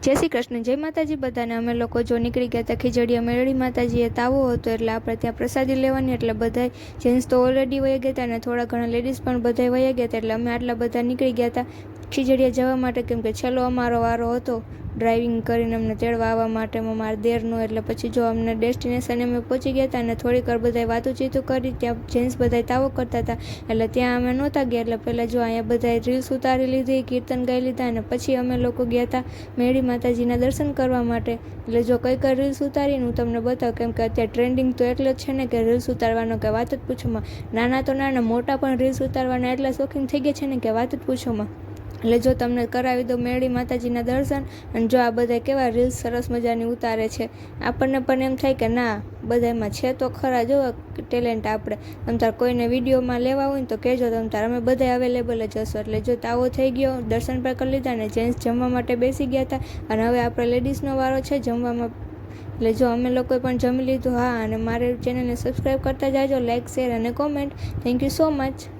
જય શ્રી કૃષ્ણ, જય માતાજી બધાને। અમે લોકો જો નીકળી ગયા હતા ખીજડીયા મેળડી માતાજીએ તાવો હતો એટલે આપણે ત્યાં પ્રસાદી લેવાની, એટલે બધા જેન્ટ્સ તો ઓલરેડી વહી ગયા હતા અને થોડા ઘણા લેડીઝ પણ બધા વહી ગયા હતા, એટલે અમે આટલા બધા નીકળી ગયા હતા ખીજડીયા જવા માટે, કેમ કે છેલ્લો અમારો વારો હતો ડ્રાઇવિંગ કરીને અમને તેડવા આવવા માટે મારા દેરનો। એટલે પછી જો અમને ડેસ્ટિનેશન અમે પહોંચી ગયા હતા અને થોડીક વાર બધા વાતુચીતું કરી, ત્યાં જેન્ટ્સ બધા તાવો કરતા હતા એટલે ત્યાં અમે નહોતા ગયા। એટલે પહેલાં જો અહીંયા બધા રીલ્સ ઉતારી લીધી, કીર્તન ગાઈ લીધા અને પછી અમે લોકો ગયા હતા મેળી માતાજીના દર્શન કરવા માટે। એટલે જો કઈ કઈ રીલ્સ ઉતારીને હું તમને બતાવું, કેમ કે અત્યારે ટ્રેન્ડિંગ તો એટલો જ છે ને કે રીલ્સ ઉતારવાનો કે વાત જ પૂછોમાં। નાના તો નાના, મોટા પણ રીલ્સ ઉતારવાના એટલા શોખીન થઈ ગયા છે ને કે વાત જ પૂછોમાં। એટલે જો તમને કરાવી દો મેળી માતાજીના દર્શન, અને જો આ બધા કેવા રીલ્સ સરસ મજાની ઉતારે છે, આપણને પણ એમ થાય કે ના બધામાં છે તો ખરા જો ટેલેન્ટ આપણે। તમ તાર કોઈને વિડીયોમાં લેવા હોય ને તો કહેજો, તમ તાર અમે બધા અવેલેબલ જ હશો। એટલે જો તાવો થઈ ગયો, દર્શન પણ કરી લીધા અને જેન્ટ્સ જમવા માટે બેસી ગયા હતા અને હવે આપણે લેડીઝનો વારો છે જમવામાં। એટલે જો અમે લોકોએ પણ જમી લીધું। હા, અને મારે ચેનલને સબસ્ક્રાઈબ કરતા જાજો, લાઇક, શેર અને comment. Thank you so much.